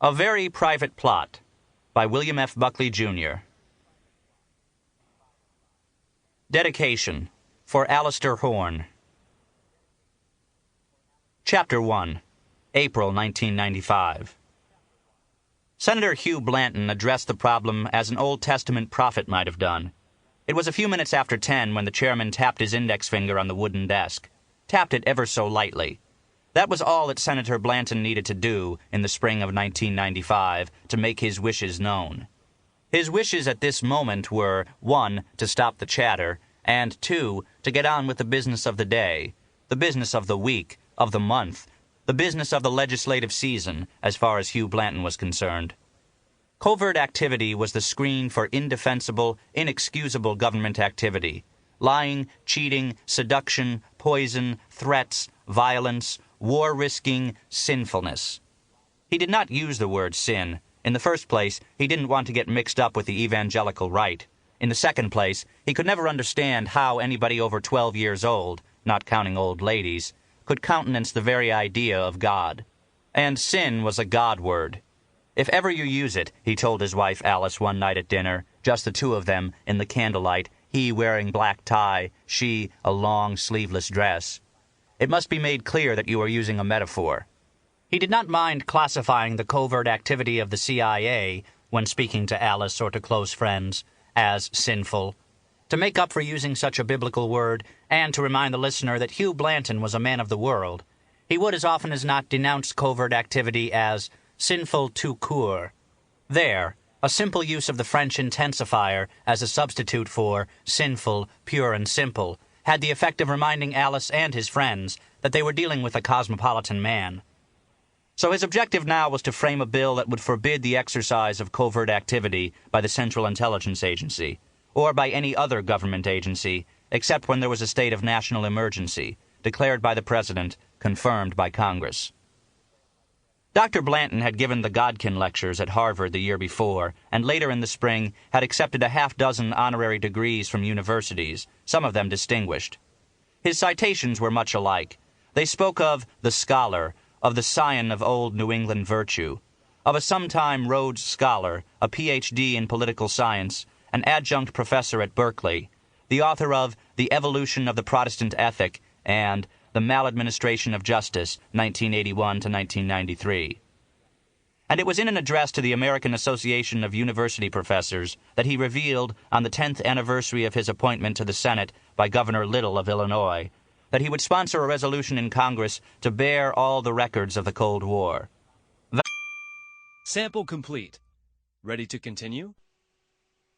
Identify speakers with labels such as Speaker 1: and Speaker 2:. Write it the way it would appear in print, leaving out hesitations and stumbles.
Speaker 1: A Very Private Plot by William F. Buckley, Jr. Dedication for Alistair Horn. Chapter 1. April 1995. Senator Hugh Blanton addressed the problem as an Old Testament prophet might have done. It was a few minutes after 10 when the chairman tapped his index finger on the wooden desk. Tapped it ever so lightly. That was all that Senator Blanton needed to do in the spring of 1995 to make his wishes known. His wishes at this moment were, 1, to stop the chatter, and 2, to get on with the business of the day, the business of the week, of the month, the business of the legislative season, as far as Hugh Blanton was concerned. Covert activity was the screen for indefensible, inexcusable government activity. Lying, cheating, seduction, poison, threats, violence, war-risking sinfulness. He did not use the word sin. In the first place, he didn't want to get mixed up with the evangelical right. In the second place, he could never understand how anybody over 12 years old, not counting old ladies, could countenance the very idea of God. And sin was a God word. If ever you use it, he told his wife Alice one night at dinner, just the two of them, in the candlelight, he wearing black tie, she a long sleeveless dress, it must be made clear that you are using a metaphor. He did not mind classifying the covert activity of the CIA, when speaking to Alice or to close friends, as sinful. To make up for using such a biblical word, and to remind the listener that Hugh Blanton was a man of the world, he would as often as not denounce covert activity as sinful tout court. There, a simple use of the French intensifier as a substitute for sinful, pure and simple, had the effect of reminding Alice and his friends that they were dealing with a cosmopolitan man. So his objective now was to frame a bill that would forbid the exercise of covert activity by the Central Intelligence Agency, or by any other government agency, except when there was a state of national emergency, declared by the President, confirmed by Congress. Dr. Blanton had given the Godkin lectures at Harvard the year before, and later in the spring had accepted a half-dozen honorary degrees from universities, some of them distinguished. His citations were much alike. They spoke of the scholar, of the scion of old New England virtue, of a sometime Rhodes Scholar, a Ph.D. in political science, an adjunct professor at Berkeley, the author of The Evolution of the Protestant Ethic and The Maladministration of Justice, 1981 to 1993. And it was in an address to the American Association of University Professors that he revealed, on the 10th anniversary of his appointment to the Senate by Governor Little of Illinois, that he would sponsor a resolution in Congress to bear all the records of the Cold War.
Speaker 2: Sample complete. Ready to continue?